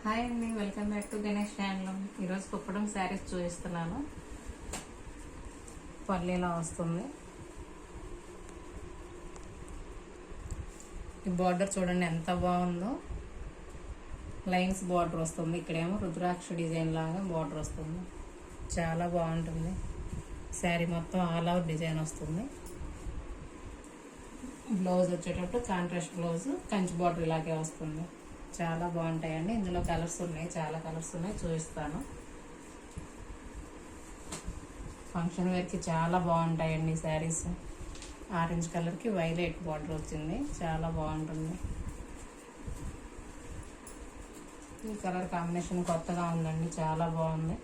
Hi అండి, welcome back to Ganesh handloom. ఈరోజు కుప్పడం శారీస్ చూపిస్తున్నాను. పల్లీలా వస్తుంది. ఈ బార్డర్ చూడండి ఎంత బాగుందో. లైన్స్ బార్డర్ వస్తుంది. ఇక్కడేమో రుద్రాక్ష డిజైన్ లాగా బార్డర్ వస్తుంది. చాలా బాగుంటుంది. శారీ మొత్తం ఆల్ ఓవర్ డిజైన్ వస్తుంది. బ్లౌజ్ వచ్చేటప్పుడు కాంట్రాస్ట్ బ్లౌజ్, కంచి బార్డర్ ఇలాగే వస్తుంది. చాలా బాగుంటాయండి. ఇందులో కలర్స్ ఉన్నాయి, చాలా కలర్స్ ఉన్నాయి, చూపిస్తాను. ఫంక్షన్ వేర్కి చాలా బాగుంటాయండి శారీస్. ఆరెంజ్ కలర్కి వైలెట్ బార్డర్ వచ్చింది, చాలా బాగుంటుంది. ఈ కలర్ కాంబినేషన్ కొత్తగా ఉందండి, చాలా బాగుంది.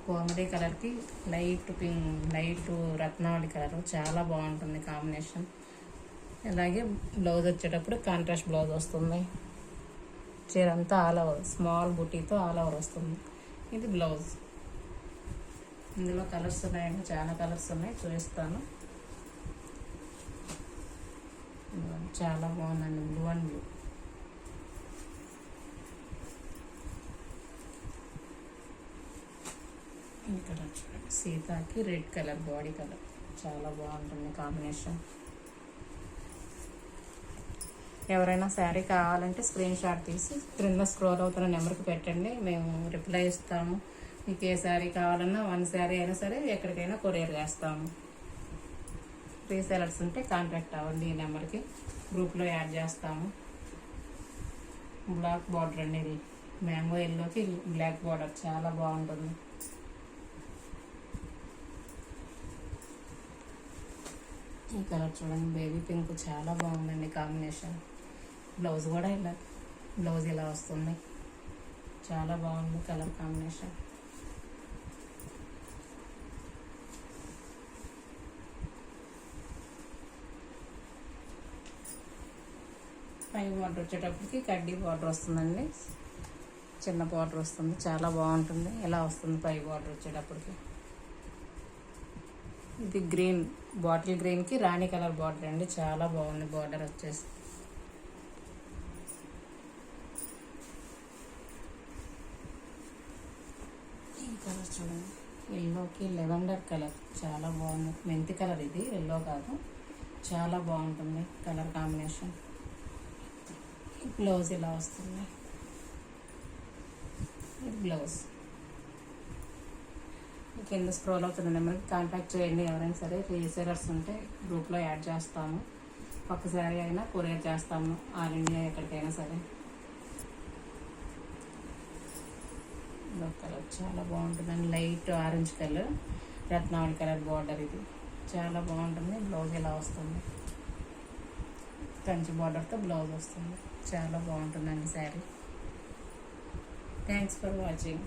కోమడి కలర్కి లైట్ పింక్, లైట్ రత్నావళి కలర్, చాలా బాగుంటుంది కాంబినేషన్. అలాగే బ్లౌజ్ వచ్చేటప్పుడు కాంట్రాస్ట్ బ్లౌజ్ వస్తుంది. చీర అంతా ఆల్ ఓవర్ స్మాల్ బుటీతో ఆల్ ఓవర్ వస్తుంది. ఇది బ్లౌజ్. ఇందులో కలర్స్ ఉన్నాయండి, చాలా కలర్స్ ఉన్నాయి, చూపిస్తాను. చాలా బాగుందండి, బ్లూ అండ్ బ్లూ. ఇక్కడ చూడండి, సీతాకి రెడ్ కలర్ బాడీ కలర్, చాలా బాగుంటుంది కాంబినేషన్. ఎవరైనా శారీ కావాలంటే స్క్రీన్ షాట్ తీసి క్రింద స్క్రోల్ అవుతున్న నెంబర్కి పెట్టండి, మేము రిప్లై ఇస్తాము. మీకు ఏ శారీ కావాలన్నా, వన్ శారీ అయినా సరే ఎక్కడికైనా కొరియర్ చేస్తాము. రీసెలర్స్ ఉంటే కాంటాక్ట్ అవ్వండి, ఈ నెంబర్కి గ్రూప్లో యాడ్ చేస్తాము. బ్లాక్ బార్డర్ అండి, ఇది మ్యాంగో ఎల్లోకి బ్లాక్ బార్డర్, చాలా బాగుంటుంది. ఈ కలర్ చూడండి, బేబీ పింక్, చాలా బాగుందండి కాంబినేషన్. బ్లౌజ్ కూడా బ్లౌజ్ ఇలా వస్తుంది, చాలా బాగుంది కలర్ కాంబినేషన్. పై బార్డర్ వచ్చేటప్పటికి కడ్డీ బార్డర్ వస్తుందండి, చిన్న బార్డర్ వస్తుంది, చాలా బాగుంటుంది. ఇలా వస్తుంది పై బార్డర్ వచ్చేటప్పటికి. ఇది గ్రీన్, బాటిల్ గ్రీన్కి రాణి కలర్ బార్డర్ అండి, చాలా బాగుంది బార్డర్ వచ్చేసి. ఈ కలర్ చూడండి, ఎల్లోకి లెవెండర్ కలర్, చాలా బాగుంది. మెంతి కలర్, ఇది ఎల్లో కాదు, చాలా బాగుంటుంది కలర్ కాంబినేషన్. బ్లౌజ్ ఇలా వస్తుంది, ఇది బ్లౌజ్. కింద స్క్రోల్ అవుతున్న నెంబర్కి కాంటాక్ట్ చేయండి. ఎవరైనా సరే రీసేలర్స్ ఉంటే గ్రూప్లో యాడ్ చేస్తాము. ఒక్క శారీ అయినా కొరియర్ చేస్తాము, ఆల్ ఇండియా ఎక్కడికైనా సరే. కలర్ చాలా బాగుంటుందండి, light orange colour, Ratnavali colour border, ఇది చాలా బాగుంటుంది. బ్లౌజ్ ఇలా వస్తుంది, కంచి బార్డర్తో బ్లౌజ్ వస్తుంది, చాలా బాగుంటుందండి శారీ. Thanks for watching.